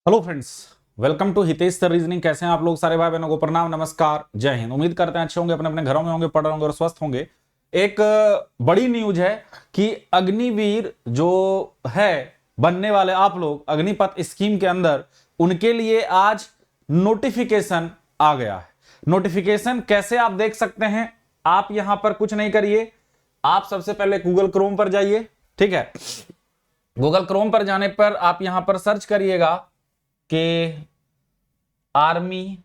Hello friends, welcome to Hitesh sir reasoning. कैसे हैं आप लोग? सारे भाई बहनों को प्रणाम, नमस्कार, जय हिंद। उम्मीद करते हैं अच्छे होंगे, अपने अपने घरों में होंगे, पढ़ रहे होंगे और स्वस्थ होंगे। एक बड़ी न्यूज है कि अग्निवीर जो है बनने वाले आप लोग अग्निपथ स्कीम के अंदर, उनके लिए आज नोटिफिकेशन आ गया है। नोटिफिकेशन कैसे आप देख सकते हैं? आप यहां पर कुछ नहीं करिए, आप सबसे पहले गूगल क्रोम पर जाइए। ठीक है, गूगल क्रोम पर जाने पर आप यहां पर सर्च करिएगा कि आर्मी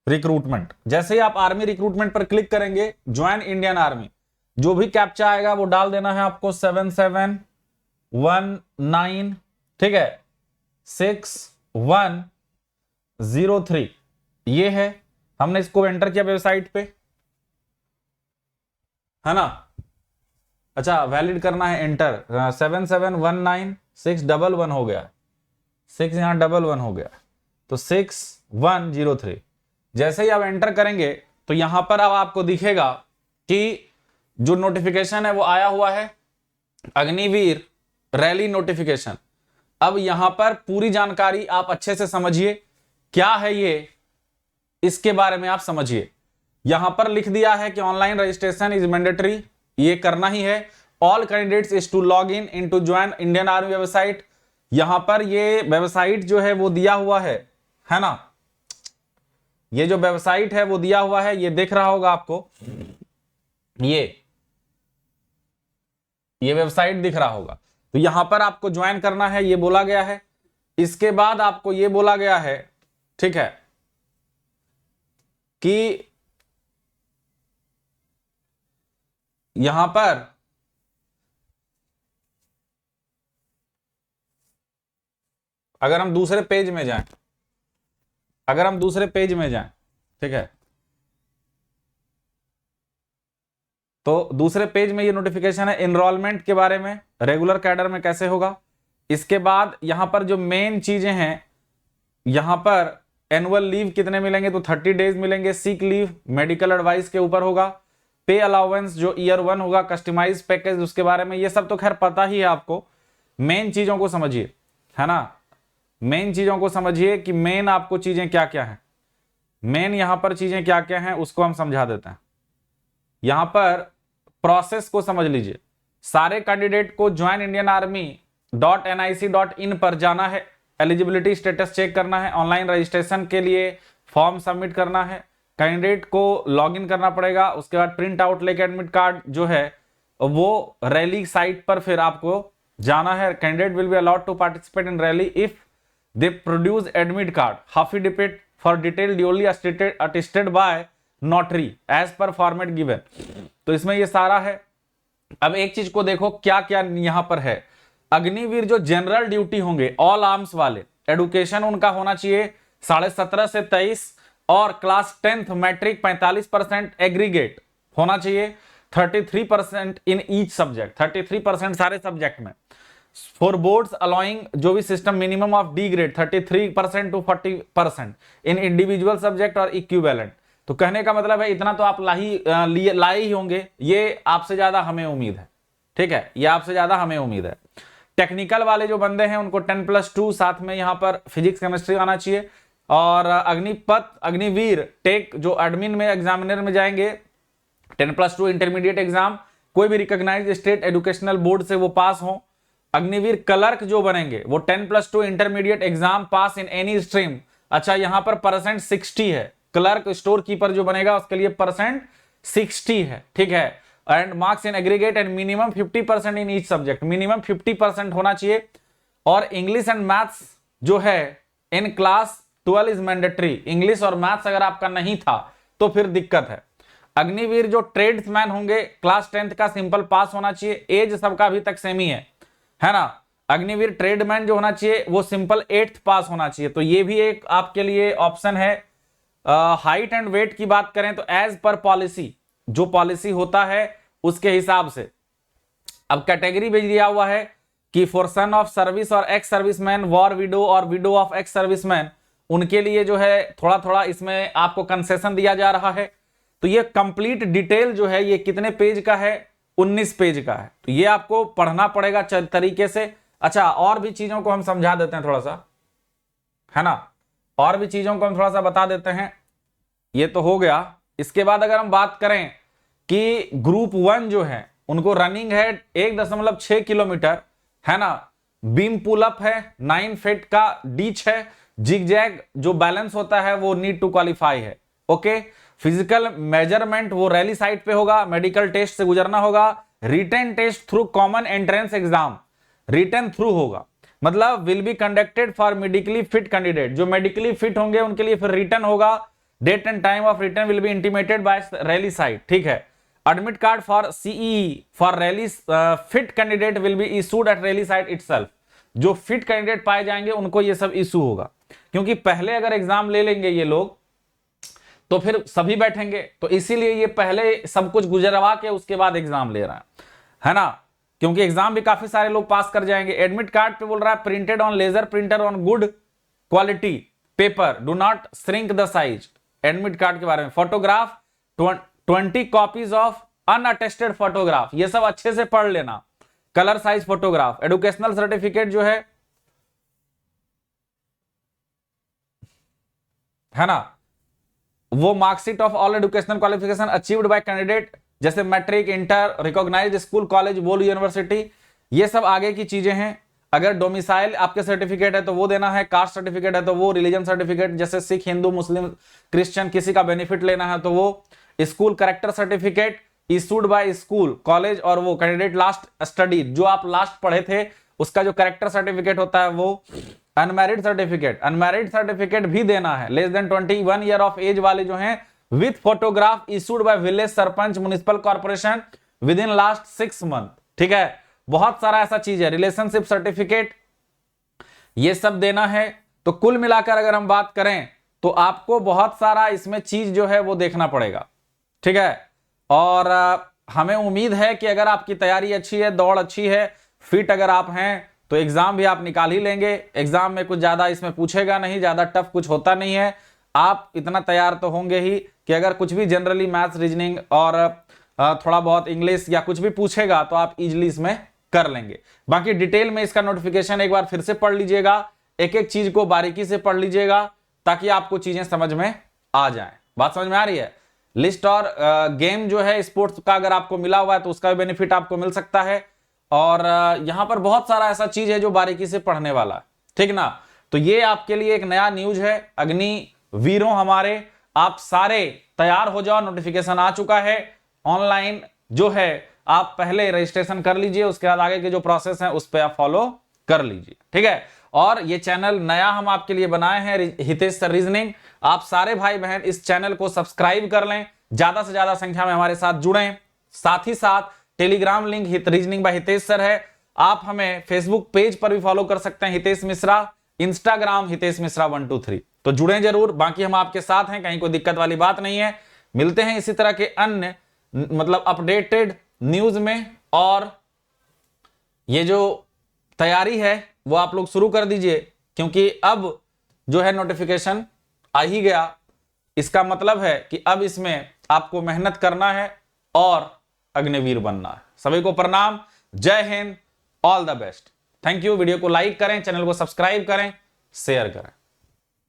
रिक्रूटमेंट। जैसे ही आप आर्मी रिक्रूटमेंट पर क्लिक करेंगे, ज्वाइन इंडियन आर्मी, जो भी कैप्चा आएगा वो डाल देना है आपको 7719, ठीक है, 6103। ये है, हमने इसको एंटर किया वेबसाइट पे, है ना। अच्छा, वैलिड करना है, एंटर 7719 611 हो गया, 6 यहां 11 हो गया, तो 6103। जैसे ही आप एंटर करेंगे तो यहां पर अब आपको दिखेगा कि जो नोटिफिकेशन है वो आया हुआ है, अग्निवीर रैली नोटिफिकेशन। अब यहां पर पूरी जानकारी आप अच्छे से समझिए, क्या है ये, इसके बारे में आप समझिए। यहां पर लिख दिया है कि ऑनलाइन रजिस्ट्रेशन इज मैंडेटरी, ये करना ही है। All candidates is to log in to join Indian army website. यहां पर ये वेबसाइट जो है वो दिया हुआ है ना। ये जो वेबसाइट है वो दिया हुआ है, ये दिख रहा होगा आपको, ये वेबसाइट दिख रहा होगा। तो यहां पर आपको ज्वाइन करना है, ये बोला गया है। इसके बाद आपको ये बोला गया है, ठीक है, कि यहां पर अगर हम दूसरे पेज में जाएं, ठीक है, तो दूसरे पेज में ये नोटिफिकेशन है एनरोलमेंट के बारे में, रेगुलर कैडर में कैसे होगा। इसके बाद यहां पर जो मेन चीजें हैं, यहां पर एनुअल लीव कितने मिलेंगे, तो 30 डेज मिलेंगे। सिक लीव मेडिकल एडवाइस के ऊपर होगा। पे अलाउंस जो ईयर 1 होगा, कस्टमाइज पैकेज, उसके बारे में ये सब तो खैर पता ही है आपको। मेन चीजों को समझिए, है ना, मेन चीजों को समझिए कि मेन आपको चीजें क्या क्या है, मेन यहां पर चीजें क्या क्या हैं उसको हम समझा देते हैं। यहां पर प्रोसेस को समझ लीजिए। सारे कैंडिडेट को ज्वाइन इंडियन आर्मी .nic.in पर जाना है, एलिजिबिलिटी स्टेटस चेक करना है, ऑनलाइन रजिस्ट्रेशन के लिए फॉर्म सबमिट करना है, कैंडिडेट को लॉगिन करना पड़ेगा। उसके बाद प्रिंट आउट लेके एडमिट कार्ड जो है वो रैली साइट पर फिर आपको जाना है। Candidate will be allowed to participate in rally if they produce admit card affidavit for detail duly attested by notary as per format given. तो इसमें ये सारा है। अब एक चीज को देखो क्या क्या यहां पर है। अग्निवीर जो जनरल ड्यूटी होंगे, ऑल आर्म्स वाले, एडुकेशन उनका होना चाहिए 17.5 से 23, और क्लास 10th मैट्रिक 45% एग्रीगेट होना चाहिए, 33% इन ईच सब्जेक्ट, 33% सारे सब्जेक्ट में। फॉर बोर्ड्स अलाउइंग जो भी system minimum of D grade 33% to 40% in individual subject और इक्विवेलेंट। तो कहने का मतलब है इतना तो आप लाए ही होंगे, ये आपसे ज्यादा हमें उम्मीद है, ठीक है, ये आपसे ज्यादा हमें उम्मीद है। टेक्निकल वाले जो बंदे हैं उनको 10+2 साथ में यहां पर फिजिक्स केमिस्ट्री आना चाहिए। और अग्निवीर टेक जो एडमिन में एग्जामिनर में जाएंगे, 10+2 इंटरमीडिएट एग्जाम, कोई भी रिकॉग्नाइज्ड स्टेट एजुकेशनल बोर्ड से वो पास हो। अग्निवीर क्लर्क जो बनेंगे वो 10+2 intermediate exam pass in any stream. अच्छा, यहां पर परसेंट 60 है, क्लर्क स्टोर कीपर जो बनेगा उसके लिए परसेंट 60 है, ठीक है। And marks in aggregate and minimum 50% in each subject, minimum 50% होना चाहिए। और इंग्लिश एंड मैथ्स जो है in class 12 is mandatory. English और मैथ्स अगर आपका नहीं था तो फिर दिक्कत है। अग्निवीर जो ट्रेड्समैन होंगे, क्लास 10th का सिंपल पास होना चाहिए। एज सबका अभी तक सेम ही है ना। अग्निवीर ट्रेडमैन जो होना चाहिए वो सिंपल 8th पास होना चाहिए। तो ये भी एक आपके लिए ऑप्शन है। हाइट एंड वेट की बात करें तो एज पर पॉलिसी, जो पॉलिसी होता है उसके हिसाब से। अब कैटेगरी भेज दिया हुआ है कि फॉर सन ऑफ सर्विस और एक्स सर्विसमैन, वॉर विडो और विडो ऑफ एक्स सर्विसमैन, उनके लिए जो है थोड़ा थोड़ा इसमें आपको कंसेशन दिया जा रहा है। तो ये कंप्लीट डिटेल जो है ये कितने पेज का है, 19 पेज का है। तो ये आपको पढ़ना पड़ेगा तरीके से, अच्छा, और भी चीजों को हम समझा देते हैं थोड़ा सा, है ना, और भी चीजों को हम थोड़ा सा बता देते हैं। ये तो हो गया। इसके बाद अगर हम बात करें कि ग्रुप 1 जो है उनको रनिंग है 1.6 किलोमीटर, है ना, बीम पुल अप है, 9 फीट का डीच है, जिगजैग जो बैलेंस होता है वो नीड टू क्वालिफाई है। ओके, फिजिकल मेजरमेंट वो रैली साइट पे होगा, मेडिकल टेस्ट से गुजरना होगा, written test through common entrance exam, written through होगा, मतलब will be conducted for medically fit candidate, जो मेडिकली फिट होंगे उनके लिए फिर रिटर्न होगा, date and time of return will be intimated by rally site, ठीक है। Admit card for CE for rally fit candidate will be issued at rally site itself, जो fit candidate पाए जाएंगे उनको ये सब इशू होगा, क्योंकि पहले अगर एग्जाम ले लेंगे ये लोग तो फिर सभी बैठेंगे, तो इसीलिए ये पहले सब कुछ गुजरवा के उसके बाद एग्जाम ले रहा है ना, क्योंकि एग्जाम भी काफी सारे लोग पास कर जाएंगे। एडमिट कार्ड पे बोल रहा है printed on laser printer on good quality paper, do not shrink the size. Admit card के बारे में photograph 20 copies of unattested photograph, ये सब अच्छे से पढ़ लेना, colour size photograph, educational certificate जो है ना, वो marksheet of all educational qualification achieved by candidate, जैसे matric, inter, recognised school, college, board university, ये सब आगे की चीजें हैं। अगर डोमिसाइल आपके सर्टिफिकेट है तो वो देना है, कास्ट सर्टिफिकेट है तो वो, रिलीजन सर्टिफिकेट जैसे सिख, हिंदू, मुस्लिम, क्रिश्चियन किसी का बेनिफिट लेना है तो वो, school character certificate issued by school, college, और वो कैंडिडेट लास्ट स्टडी, जो आप लास्ट पढ़े थे उसका जो करेक्टर सर्टिफिकेट होता है वो, अनमैरिड सर्टिफिकेट भी देना है, less than 21 year of age वाले जो हैं, with photograph issued by village sarpanch municipal corporation within last 6 month, ठीक है। बहुत सारा ऐसा चीज है, रिलेशनशिप सर्टिफिकेट, ये सब देना है। तो कुल मिलाकर अगर हम बात करें तो आपको बहुत सारा इसमें चीज जो है वो देखना पड़ेगा, ठीक है। और हमें उम्मीद है कि अगर आपकी तैयारी अच्छी है, दौड़ अच्छी है, फिट अगर आप हैं तो एग्जाम भी आप निकाल ही लेंगे। एग्जाम में कुछ ज्यादा इसमें पूछेगा नहीं, ज्यादा टफ कुछ होता नहीं है, आप इतना तैयार तो होंगे ही कि अगर कुछ भी जनरली मैथ्स, रीजनिंग और थोड़ा बहुत इंग्लिश या कुछ भी पूछेगा तो आप इजिली इसमें कर लेंगे। बाकी डिटेल में इसका नोटिफिकेशन एक बार फिर से पढ़ लीजिएगा, एक एक चीज को बारीकी से पढ़ लीजिएगा ताकि आपको चीजें समझ में आ जाएं। बात समझ में आ रही है? लिस्ट और गेम जो है स्पोर्ट्स का अगर आपको मिला हुआ है तो उसका भी बेनिफिट आपको मिल सकता है। और यहां पर बहुत सारा ऐसा चीज है जो बारीकी से पढ़ने वाला है, ठीक ना। तो ये आपके लिए एक नया न्यूज है। अग्निवीरों हमारे, आप सारे तैयार हो जाओ, नोटिफिकेशन आ चुका है। ऑनलाइन जो है आप पहले रजिस्ट्रेशन कर लीजिए, उसके बाद आगे के जो प्रोसेस है उस पर आप फॉलो कर लीजिए, ठीक है। और ये चैनल नया हम आपके लिए बनाए हैं, हितेश सर रीजनिंग। आप सारे भाई बहन इस चैनल को सब्सक्राइब कर लें, ज्यादा से ज्यादा संख्या में हमारे साथ जुड़ें। साथ ही साथ Telegram link reasoning bye Hitesh sir है। आप हमें फेसबुक पेज पर भी फॉलो कर सकते हैं, हितेश मिश्रा, इंस्टाग्राम हितेश मिश्रा 123। तो जुड़ें जरूर, बाकी हम आपके साथ हैं, कहीं कोई दिक्कत वाली बात नहीं है। मिलते हैं इसी तरह के अन्य मतलब अपडेटेड न्यूज में। और ये जो तैयारी है वो आप लोग शुरू कर दीजिए, क्योंकि अब जो है नोटिफिकेशन आ ही गया। इसका मतलब है कि अब इसमें आपको मेहनत करना है और अग्निवीर बनना है। सभी को प्रणाम, जय Hind, all the best, thank you. Video को लाइक करें, चैनल को सब्सक्राइब करें, शेयर करें।